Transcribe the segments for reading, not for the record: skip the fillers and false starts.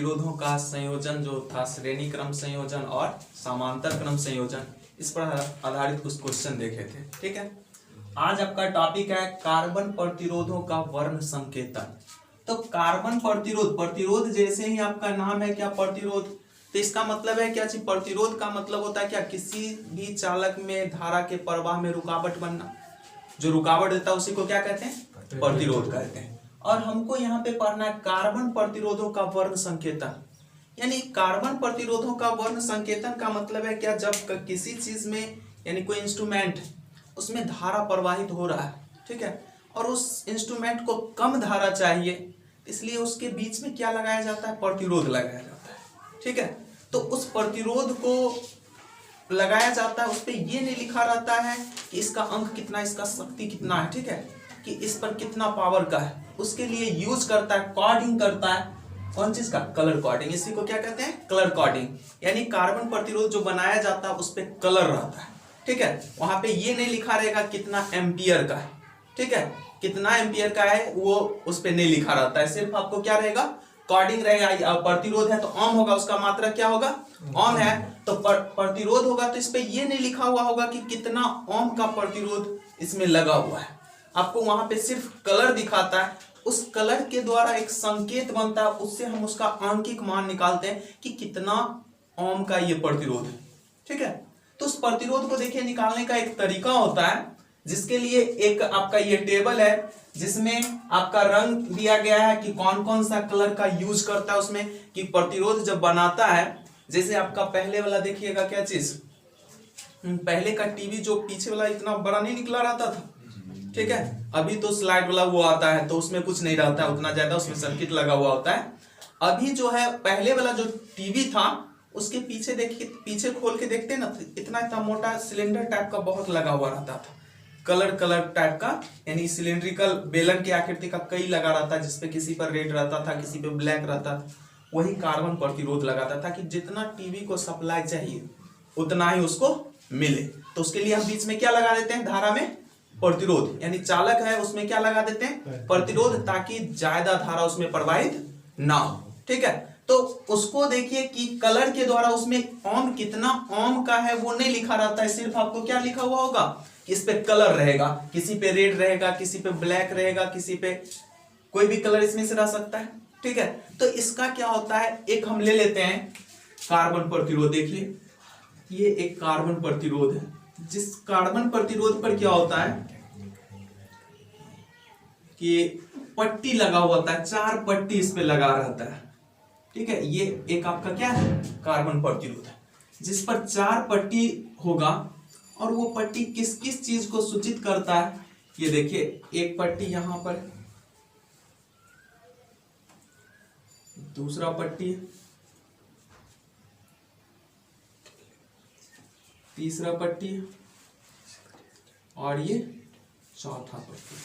प्रतिरोधों का संयोजन जो था, श्रेणी क्रम संयोजन और समांतर क्रम संयोजन, इस पर आधारित कुछ क्वेश्चन देखे थे। ठीक है, आज आपका टॉपिक है कार्बन प्रतिरोधों का वर्ण संकेतन। तो कार्बन प्रतिरोध, प्रतिरोध जैसे ही आपका नाम है क्या, प्रतिरोध, तो इसका मतलब है क्या चीज, प्रतिरोध का मतलब होता है क्या, किसी भी चालक में धारा के प्रवाह में रुकावट बनना। जो रुकावट देता है उसी को क्या कहते हैं, प्रतिरोध कहते हैं। और हमको यहाँ पे पढ़ना है कार्बन प्रतिरोधों का वर्ण संकेतन। यानी कार्बन प्रतिरोधों का वर्ण संकेतन का मतलब है क्या, जब किसी चीज में यानी कोई इंस्ट्रूमेंट उसमें धारा प्रवाहित हो रहा है, ठीक है, और उस इंस्ट्रूमेंट को कम धारा चाहिए, इसलिए उसके बीच में क्या लगाया जाता है, प्रतिरोध लगाया जाता है। ठीक है, तो उस प्रतिरोध को लगाया जाता है, उस पर ये नहीं लिखा रहता है कि इसका अंक कितना, इसका शक्ति कितना है, ठीक है, कि इस पर कितना पावर का है। उसके लिए यूज करता है, कोडिंग करता है, कौन चीज का, कलर कोडिंग। इसी को क्या कहते हैं, कलर कोडिंग। यानी कार्बन प्रतिरोध जो बनाया जाता है उस पर कलर रहता है। ठीक है, वहां पे ये नहीं लिखा रहेगा कितना एम्पियर का है, ठीक है, कितना एम्पियर का है वो उस पर नहीं लिखा रहता है, सिर्फ आपको क्या रहेगा, कोडिंग रहेगा। प्रतिरोध है तो ओम होगा, उसका मात्रा क्या होगा, ओम है, तो प्रतिरोध होगा तो इस पे ये नहीं लिखा हुआ होगा कि कितना ओम का प्रतिरोध इसमें लगा हुआ है। आपको वहां पे सिर्फ कलर दिखाता है, उस कलर के द्वारा एक संकेत बनता है, उससे हम उसका आंकिक मान निकालते हैं कि कितना ओम का ये प्रतिरोध है। ठीक है, तो उस प्रतिरोध को देखिए निकालने का एक तरीका होता है, जिसके लिए एक आपका ये टेबल है जिसमें आपका रंग दिया गया है कि कौन कौन सा कलर का यूज करता है उसमें, कि प्रतिरोध जब बनाता है। जैसे आपका पहले वाला देखिएगा क्या चीज, पहले का टीवी जो पीछे वाला इतना बड़ा नहीं निकला रहता था, ठीक है, अभी तो स्लाइड वाला वो आता है तो उसमें कुछ नहीं रहता है उतना ज्यादा, उसमें सर्किट लगा हुआ होता है। अभी जो है पहले वाला जो टीवी था उसके पीछे देखिए, पीछे खोल के देखते ना, इतना इतना मोटा सिलेंडर टाइप का बहुत लगा हुआ रहता था, कलर टाइप का, यानी सिलेंड्रिकल बेलन की आकृति का कई लगा रहता है, जिसपे किसी पर रेड रहता था, किसी पे ब्लैक रहता था। वही कार्बन प्रतिरोध लगाता था कि जितना टीवी को सप्लाई चाहिए उतना ही उसको मिले। तो उसके लिए हम बीच में क्या लगा देते हैं, धारा में प्रतिरोध, यानी चालक है उसमें क्या लगा देते हैं, प्रतिरोध, ताकि ज्यादा धारा उसमें प्रवाहित ना हो। ठीक है, तो उसको देखिए कि कलर के द्वारा उसमें ओम कितना ओम का है वो नहीं लिखा रहता है, सिर्फ आपको क्या लिखा हुआ होगा, इस पे कलर रहेगा, किसी पे रेड रहेगा, किसी पे ब्लैक रहेगा, किसी पे कोई भी कलर इसमें से रह सकता है। ठीक है, तो इसका क्या होता है, एक हम ले लेते हैं कार्बन प्रतिरोध। देखिए ये एक कार्बन प्रतिरोध है, जिस कार्बन प्रतिरोध पर क्या होता है कि पट्टी लगा हुआ होता है, 4 पट्टी इस पे लगा रहता है। ठीक है, ये एक आपका क्या है, कार्बन प्रतिरोध है, जिस पर 4 पट्टी होगा। और वो पट्टी किस किस चीज को सूचित करता है, ये देखिए, एक पट्टी यहां पर, दूसरा पट्टी, तीसरा पट्टी, और ये चौथा पट्टी।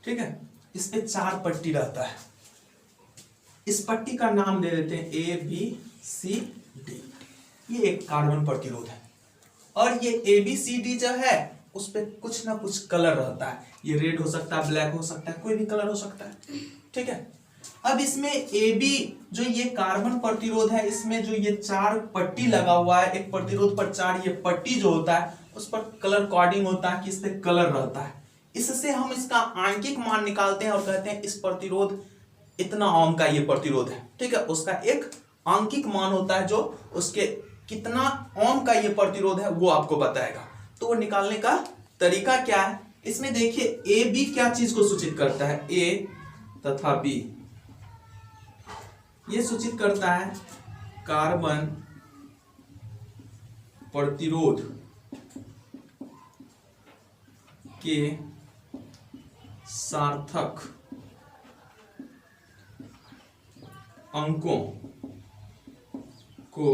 ठीक है, इस पे 4 पट्टी रहता है। इस पट्टी का नाम दे देते हैं ए बी सी डी। ये एक कार्बन प्रतिरोध है, और ये ए बी सी डी जो है उस पे कुछ ना कुछ कलर रहता है, ये रेड हो सकता है, ब्लैक हो सकता है, कोई भी कलर हो सकता है। ठीक है, अब इसमें ए बी जो ये कार्बन प्रतिरोध है, इसमें जो ये 4 पट्टी लगा हुआ है, एक प्रतिरोध पर 4 ये पट्टी जो होता है उस पर कलर कोडिंग होता है कि इस पे कलर रहता है। इससे हम इसका आंकिक मान निकालते हैं और कहते हैं इस प्रतिरोध इतना ओम का ये प्रतिरोध है। ठीक है, उसका एक आंकिक मान होता है जो उसके कितना ओम का ये प्रतिरोध है वो आपको बताएगा। तो वो निकालने का तरीका क्या है, इसमें देखिए ए बी क्या चीज को सूचित करता है, ए तथा बी ये सूचित करता है कार्बन प्रतिरोध के सार्थक अंकों को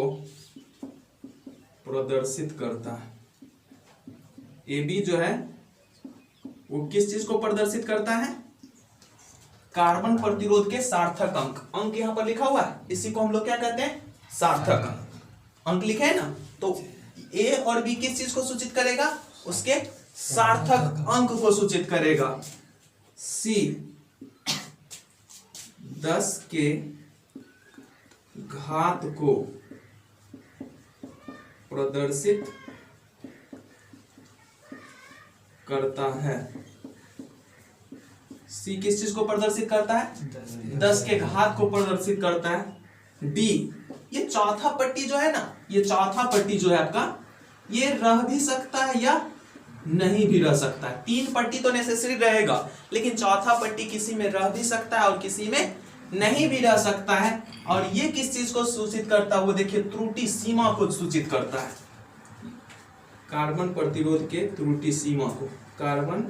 प्रदर्शित करता है। ए बी जो है वो किस चीज को प्रदर्शित करता है, कार्बन प्रतिरोध के सार्थक अंक। अंक यहां पर लिखा हुआ है, इसी को हम लोग क्या कहते हैं, सार्थक अंक। अंक लिखे है ना, तो ए और बी किस चीज को सूचित करेगा, उसके सार्थक अंक को सूचित करेगा। सी 10 के घात को प्रदर्शित करता है। सी किस चीज को प्रदर्शित करता है? 10 के घात को प्रदर्शित करता है। डी ये चौथा पट्टी जो है ना, ये चौथा पट्टी जो है आपका, ये रह भी सकता है या नहीं भी रह सकता है। 3 पट्टी तो नेसेसरी रहेगा, लेकिन चौथा पट्टी किसी में रह भी सकता है और किसी में नहीं भी रह सकता है। और ये किस चीज को सूचित करता है? वो देखिए त्रुटि सीमा को सूचित करता है। कार्बन प्रतिरोध के त्रुटि सीमा को, कार्बन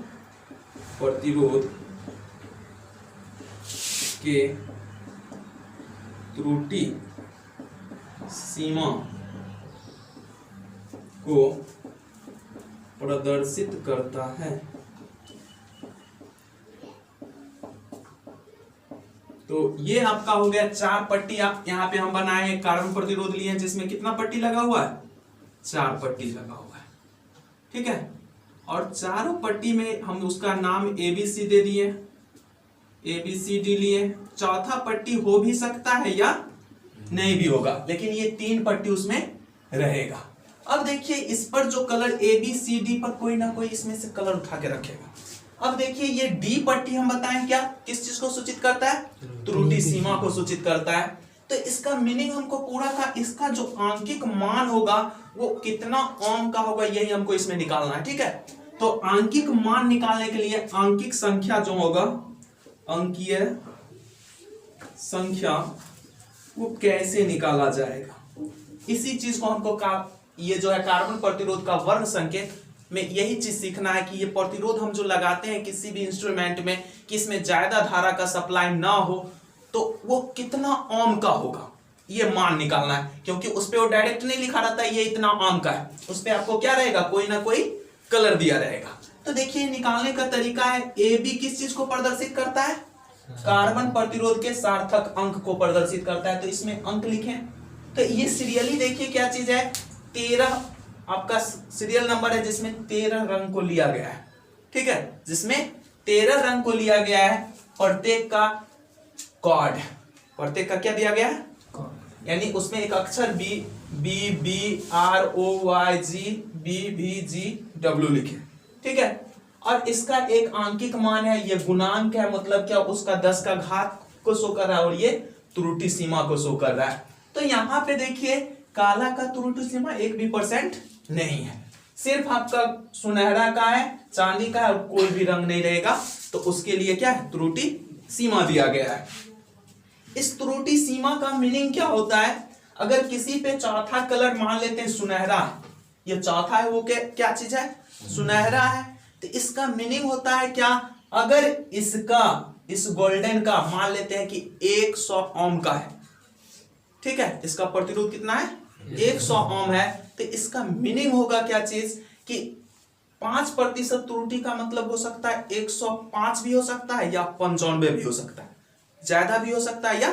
प्रतिरोध के त्रुटि सीमा को प्रदर्शित करता है। तो ये आपका हो गया 4 पट्टी। आप यहाँ पे हम बनाए हैं कार्बन प्रतिरोध लिए हैं, जिसमें कितना पट्टी लगा हुआ है? 4 पट्टी लगा हुआ है, ठीक है। और चारों पट्टी में हम उसका नाम ABC दे दिए, ABCD लिए। चौथा पट्टी हो भी सकता है या नहीं भी होगा, लेकिन ये 3 पट्टी उसमें रहेगा। अब देखिए इस पर जो कलर ABCD पर कोई ना कोई इसमें से कलर उठा के रखेगा। अब देखिए ये D पट्टी हम बताएं क्या किस चीज को सूचित करता है? त्रुटि सीमा को सूचित करता है। तो इसका मीनिंग हमको पूरा का इसका जो आंकिक मान होगा वो कितना ओम का होगा, यही हमको इसमें निकालना है, ठीक है। तो आंकिक मान निकालने के लिए आंकिक संख्या जो होगा, अंकीय संख्या, वो कैसे निकाला जाएगा, इसी चीज को हमको ये जो है कार्बन प्रतिरोध का वर्ण संकेत में यही चीज सीखना है कि ये प्रतिरोध हम जो लगाते हैं किसी भी इंस्ट्रूमेंट में, कि इसमें ज्यादा धारा का सप्लाई ना हो, तो वो कितना ओम का होगा ये मान निकालना है। क्योंकि उस पे वो डायरेक्ट नहीं लिखा रहता है ये इतना ओम का है, उस पे आपको क्या रहेगा, कोई ना कोई कलर दिया रहेगा। तो देखिए निकालने का तरीका है, AB किस चीज को प्रदर्शित करता है? कार्बन प्रतिरोध के सार्थक अंक को प्रदर्शित करता है। तो इसमें अंक लिखें। तो ये सीरियली देखिए क्या चीज है, 13 आपका सीरियल नंबर है जिसमें 13 रंग को लिया गया है, ठीक है, जिसमें 13 रंग को लिया गया है। प्रत्येक का कॉर्ड, प्रत्येक का क्या दिया गया है? यानी उसमें एक अक्षर BBROYG लिखे, ठीक है। और इसका एक आंकिक मान है, ये गुणांक है, मतलब क्या, उसका 10 का घात को शो कर रहा है और ये त्रुटि सीमा को शो कर रहा है। तो यहाँ पे देखिए काला का त्रुटि सीमा 1% नहीं है, सिर्फ आपका सुनहरा का है, चांदी का है, और कोई भी रंग नहीं रहेगा। तो उसके लिए क्या है, त्रुटि सीमा दिया गया है। इस त्रुटि सीमा का मीनिंग क्या होता है? अगर किसी पे चौथा कलर मान लेते हैं सुनहरा, ये चौथा है, वो क्या चीज है? सुनहरा है। तो इसका मीनिंग होता है क्या, अगर इसका, इस गोल्डन का मान लेते हैं कि 100 ओम का है, ठीक है, इसका प्रतिरोध कितना है? 100 ओम है। तो इसका मीनिंग होगा क्या चीज, कि 5% त्रुटि का मतलब हो सकता है 105 भी हो सकता है या 95 भी हो सकता है, ज्यादा भी हो सकता है या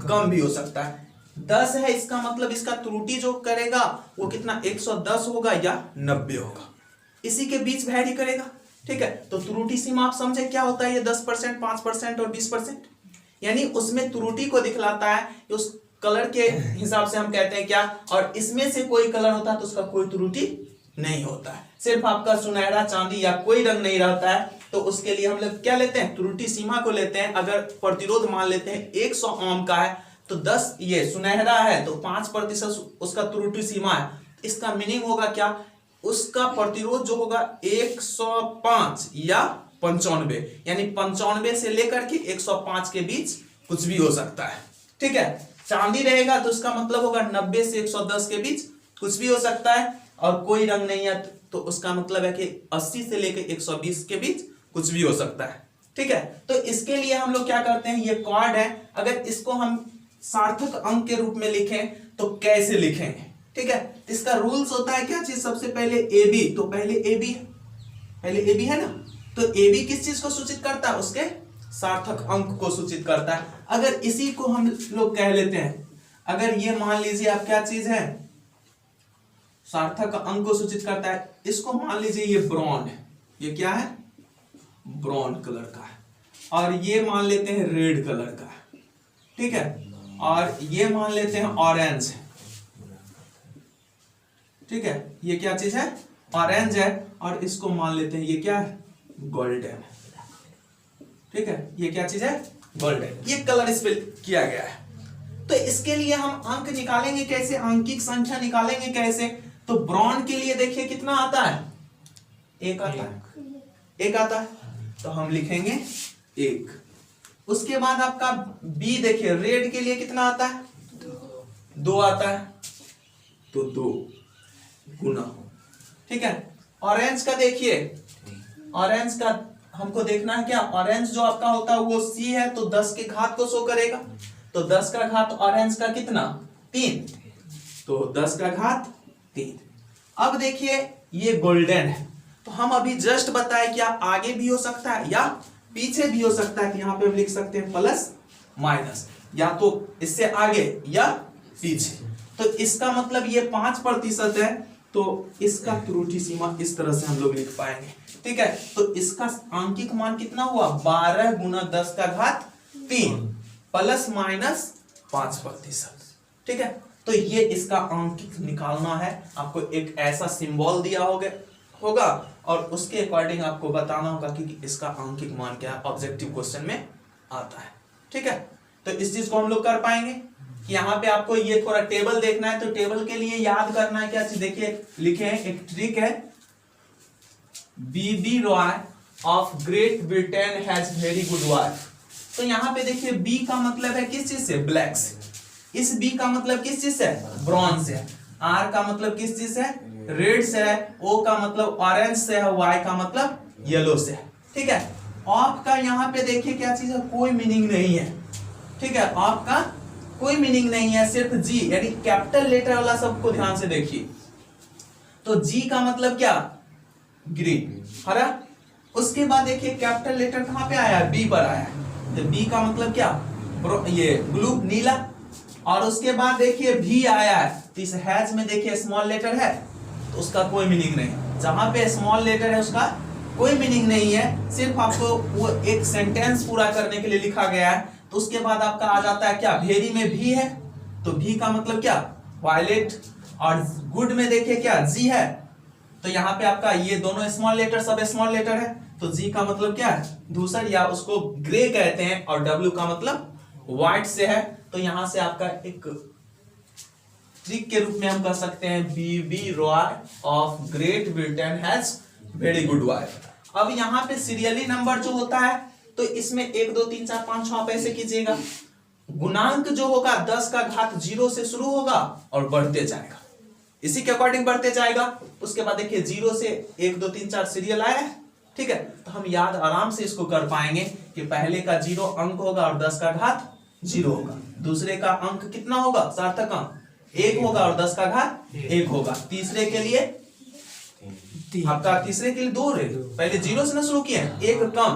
कम भी हो सकता है। 10 है, इसका मतलब इसका त्रुटि जो करेगा वो कितना, 110 होगा या 90 होगा, इसी के बीच वैरी करेगा, ठीक है। तो त्रुटि सीमा आप समझे क्या होता है, ये 10%, 5% और 20%, यानी उसमें त्रुटि को दिखलाता है। उस कलर के हिसाब से हम कहते हैं क्या, और इसमें से कोई कलर होता है तो उसका कोई त्रुटि नहीं होता है, सिर्फ आपका सुनहरा, चांदी या कोई रंग नहीं रहता है। तो उसके लिए हम लोग क्या लेते हैं, त्रुटि सीमा को लेते हैं। अगर प्रतिरोध मान लेते हैं 100 ओम का है, तो 10 ये सुनहरा है तो 5% उसका त्रुटि सीमा है। इसका मीनिंग होगा क्या, उसका प्रतिरोध जो होगा 105 या 95, यानी 95 से लेकर के 105 के बीच कुछ भी हो सकता है, ठीक है। चांदी रहेगा तो उसका मतलब होगा 90 से 110 के बीच कुछ भी हो सकता है, और कोई रंग नहीं है तो उसका मतलब है कि 80 से लेकर 120 के बीच कुछ भी हो सकता है, ठीक है। तो इसके लिए हम लोग क्या करते हैं, ये कॉर्ड है, अगर इसको हम सार्थक अंक के रूप में लिखें तो कैसे लिखेंगे, ठीक है। इसका रूल्स होता है क्या चीज, सबसे पहले AB, तो पहले AB है ना, तो AB किस चीज को सूचित करता है, उसके सार्थक अंक को सूचित करता है। अगर इसी को हम लोग कह लेते हैं, अगर ये मान लीजिए आप क्या चीज है, सार्थक अंक को सूचित करता है, इसको मान लीजिए ये ब्राउन है, ये क्या है, ब्राउन कलर का है, और ये मान लेते हैं रेड कलर का है, ठीक है। और ये मान लेते हैं ऑरेंज, ठीक है, ये क्या चीज है, ऑरेंज है, और इसको मान लेते हैं ये क्या है, गोल्डन, ठीक है, ये क्या चीज है, गोल्डन, ये कलर इस पे किया गया है। तो इसके लिए हम अंक निकालेंगे कैसे, अंकिक संख्या निकालेंगे कैसे, तो ब्रॉन्ज के लिए देखिए कितना आता है, एक आता है, एक आता है, तो हम लिखेंगे एक। उसके बाद आपका बी देखिए, रेड के लिए कितना आता है, दो आता है, तो दो गुना, ठीक है। ऑरेंज का देखिए, ऑरेंज का हमको देखना है क्या, ऑरेंज जो आपका होता है वो सी है, तो 10 के घात को शो करेगा, तो 10 का घात ऑरेंज का कितना, 3, तो 10 का घात 3। अब देखिए ये गोल्डन है, तो हम अभी जस्ट बताए क्या आगे भी हो सकता है या पीछे भी हो सकता है, कि यहाँ पे हम लिख सकते हैं प्लस माइनस, या तो इससे आगे या पीछे। तो इसका मतलब ये 5% है, तो इसका त्रुटि सीमा इस तरह से हम लोग लिख पाएंगे, ठीक है। तो इसका आंकिक मान कितना हुआ, 12 गुना 10 का घात 3 प्लस माइनस 5%, ठीक है। तो ये इसका अंकिक निकालना है, आपको एक ऐसा सिंबल दिया होगा और उसके अकॉर्डिंग आपको बताना होगा कि इसका अंकिक मान क्या है, ऑब्जेक्टिव क्वेश्चन में आता है, ठीक है। तो इस चीज को हम लोग कर पाएंगे कि यहाँ पे आपको ये थोड़ा टेबल देखना है, तो टेबल के लिए याद करना है क्या चीज, देखिए लिखे एक ट्रिक है, BB Roy of Great Britain has very good wife. तो यहाँ पे देखिए बी का मतलब है किस चीज से, ब्लैक से, इस बी का मतलब किस चीज से, ब्रॉन्ज से, आर का मतलब किस चीज से, रेड से है, ओ का मतलब ऑरेंज से है, वाई का मतलब येलो से है, ठीक है। ऑफ का यहाँ पे देखिए क्या चीज है, कोई मीनिंग नहीं है, ठीक है, ऑफ का कोई मीनिंग नहीं है, सिर्फ जी यानी कैपिटल लेटर वाला सबको ध्यान से देखिए। तो जी का मतलब क्या, ग्रीन, हरा। उसके बाद देखिए कैपिटल लेटर कहां पे आया है, बी पर आया है, तो बी का मतलब क्या, ये ब्लू, नीला। और उसके बाद देखिए भी आया है, तो इस हैज में देखिए स्मॉल लेटर है, तो उसका कोई मीनिंग नहीं, जहां पे स्मॉल लेटर है उसका कोई मीनिंग नहीं है, सिर्फ आपको वो एक सेंटेंस पूरा करने के लिए लिखा गया है। तो उसके बाद आपका आ जाता है क्या, भेरी में भी है, तो भी का मतलब क्या, वायलेट, और गुड में देखिए क्या, जी है, तो यहाँ पे आपका ये दोनों स्मॉल लेटर, सब स्मॉल लेटर है, तो जी का मतलब क्या है, धूसर, या उसको ग्रे कहते हैं, और डब्ल्यू का मतलब व्हाइट से है। तो यहां से आपका एक ट्रिक के रूप में हम कह सकते हैं, BB Roy of Great Britain has very good wife. अब यहाँ पे सीरियली नंबर जो होता है, तो इसमें 1 2 3 4 5 6 आप ऐसे कीजिएगा, गुणांक जो होगा 10 का घात 0 से शुरू होगा और बढ़ते जाएगा, इसी के अकॉर्डिंग बढ़ते जाएगा। उसके बाद देखिए 0 से 1 2 3 4 सीरियल आया है, ठीक है, तो हम याद आराम से इसको कर पाएंगे कि पहले का 0 अंक होगा और 10 का घात 0 होगा, दूसरे का अंक कितना होगा, सार्थक अंक 1 होगा और 10 का घात 1 होगा, तीसरे के लिए आपका, तीसरे के लिए 2 रहे, पहले 0 से ना शुरू किए, 1 कम,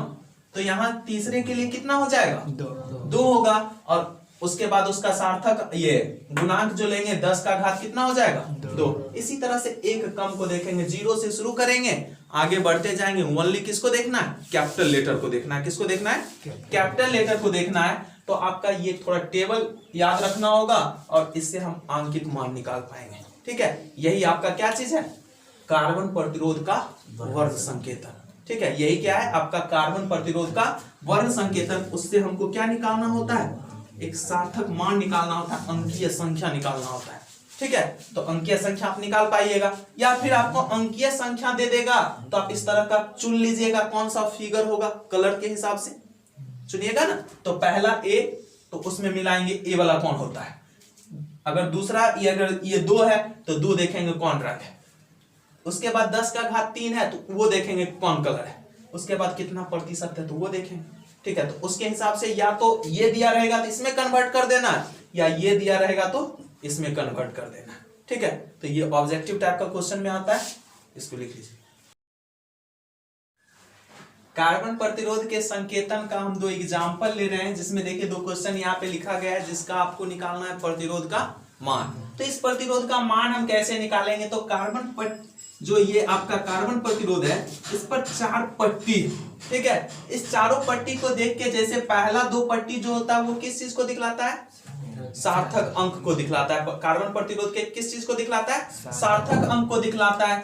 तो यहाँ तीसरे के लिए कितना हो जाएगा, 2 होगा, और उसके बाद उसका सार्थक ये गुणांक जो लेंगे 10 का घात कितना हो जाएगा, 2। इसी तरह से एक कम को देखेंगे, 0 से शुरू करेंगे, आगे बढ़ते जाएंगे, ओनली किसको देखना है, कैपिटल लेटर को देखना है, किसको देखना है, कैपिटल लेटर को देखना है। तो आपका ये थोड़ा टेबल याद रखना होगा, और इससे हम आंकिक मान निकाल पाएंगे, ठीक है। यही आपका क्या चीज है, कार्बन प्रतिरोध का वर्ण संकेतन, ठीक है, यही क्या है आपका कार्बन प्रतिरोध का वर्ण संकेतन। उससे हमको क्या निकालना होता है, एक सार्थक मान निकालना होता है, अंकीय संख्या निकालना होता है, ठीक है। तो अंकीय संख्या आप निकाल पाइएगा, या फिर आपको अंकीय संख्या दे देगा तो आप इस तरह का चुन लीजिएगा, कौन सा फिगर होगा, कलर के हिसाब से चुनिएगा ना। तो पहला ए, तो उसमें मिलाएंगे ए वाला कौन होता है, अगर दूसरा अगर ये 2 है तो 2 देखेंगे कौन रंग है, उसके बाद 10 का घात 3 है तो वो देखेंगे कौन कलर है, उसके बाद कितना प्रतिशत है तो वो देखेंगे, ठीक है। तो उसके हिसाब से या तो ये दिया रहेगा तो इसमें कन्वर्ट कर देना, या ये दिया रहेगा तो इसमें कन्वर्ट कर देना, ठीक है। तो ये ऑब्जेक्टिव टाइप का क्वेश्चन में आता है, इसको लिख लीजिए। कार्बन प्रतिरोध के संकेतन का हम 2 एग्जांपल ले रहे हैं, जिसमें देखिए 2 क्वेश्चन यहाँ पे लिखा गया है, जिसका आपको निकालना है प्रतिरोध का मान। तो इस प्रतिरोध का मान हम कैसे निकालेंगे, तो कार्बन जो ये आपका कार्बन प्रतिरोध है, इस पर 4 पट्टी, ठीक है। इस चारों पट्टी को देख के, जैसे पहला 2 पट्टी जो होता है वो किस चीज को दिखलाता है, सार्थक अंक को दिखलाता है। कार्बन प्रतिरोध के किस चीज को दिखलाता है? सार्थक अंक को दिखलाता है।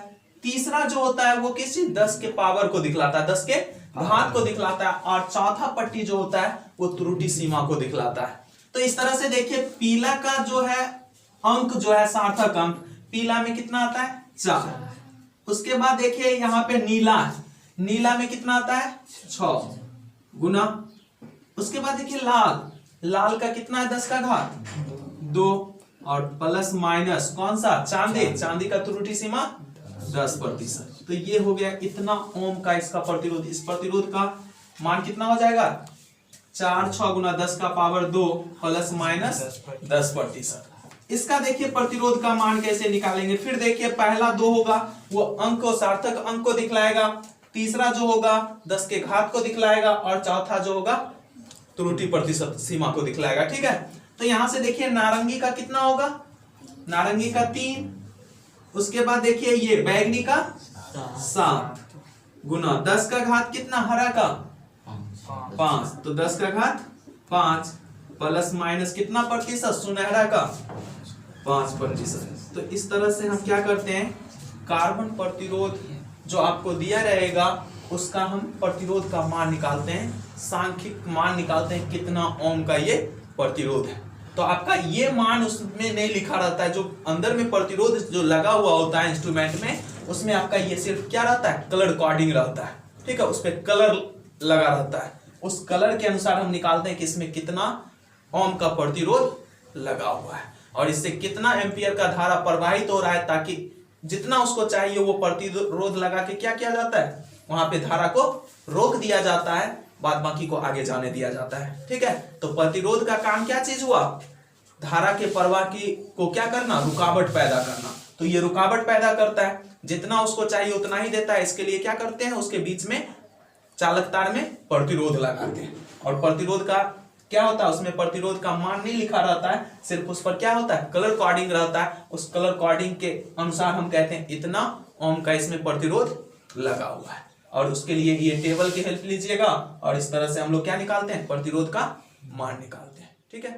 तीसरा जो होता है वो किस चीज? 10 के पावर को दिखलाता है, 10 के घात को दिखलाता है। और चौथा पट्टी जो होता है वो त्रुटि सीमा को दिखलाता है। तो इस तरह से देखिए पीला का जो है अंक जो है सार्थक अंक, पीला में कितना आता है? 4। उसके बाद देखिए यहाँ पे नीला, नीला में कितना आता है? 6 गुना। उसके बाद देखिए लाल, लाल का कितना है? 10 का घात 2 और प्लस माइनस कौन सा? चांदी, चांदी का त्रुटि सीमा 10%। तो ये हो गया इतना ओम का इसका प्रतिरोध। इस प्रतिरोध का मान कितना हो जाएगा? 4 6 गुना 10 का पावर 2 प्लस माइनस 10%। इसका देखिए प्रतिरोध का मान कैसे निकालेंगे? फिर देखिए पहला 2 होगा वो अंक को, सार्थक अंक को दिखलाएगा। तीसरा जो होगा 10 के घात को दिखलाएगा और चौथा जो होगा त्रुटि प्रतिशत सीमा को दिखलाएगा। ठीक है, तो यहां से देखिए नारंगी का कितना होगा? नारंगी का 3। उसके बाद देखिए ये बैगनी का 7 गुना 10 का घात कितना? हरा का 5, तो 10 का घात 5 प्लस माइनस कितना प्रतिशत? सुनहरा का 5%। तो इस तरह से हम क्या करते हैं, कार्बन प्रतिरोध जो आपको दिया रहेगा उसका हम प्रतिरोध का मान निकालते हैं, सांख्यिक मान निकालते हैं कितना ओम का ये प्रतिरोध है। तो आपका ये मान उसमें नहीं लिखा रहता है, जो अंदर में प्रतिरोध जो लगा हुआ होता है इंस्ट्रूमेंट में, उसमें आपका ये सिर्फ क्या रहता है? कलर कोडिंग रहता है। ठीक है, उस पर कलर लगा रहता है, उस कलर के अनुसार हम निकालते हैं कि इसमें कितना ओम का प्रतिरोध लगा हुआ है और इससे कितना एम्पियर का धारा प्रवाहित हो रहा है, ताकि जितना उसको चाहिए वो प्रतिरोध लगा के क्या किया जाता है? वहां पे धारा को रोक दिया जाता है, बाद बाकी को आगे जाने दिया जाता है। ठीक है, तो प्रतिरोध का काम क्या चीज हुआ? धारा के प्रवाह की को क्या करना? रुकावट पैदा करना। तो ये रुकावट पैदा करता है, जितना उसको चाहिए उतना ही देता है। इसके लिए क्या करते हैं? उसके बीच में चालक तार में प्रतिरोध लगाते हैं। और प्रतिरोध का क्या होता है? उसमें प्रतिरोध का मान नहीं लिखा रहता है, सिर्फ उस पर क्या होता है? कलर कोडिंग रहता है। उस कलर कोडिंग के अनुसार हम कहते हैं इतना ओम का इसमें प्रतिरोध लगा हुआ है। और उसके लिए ये टेबल की हेल्प लीजिएगा और इस तरह से हम लोग क्या निकालते हैं? प्रतिरोध का मान निकालते हैं। ठीक है।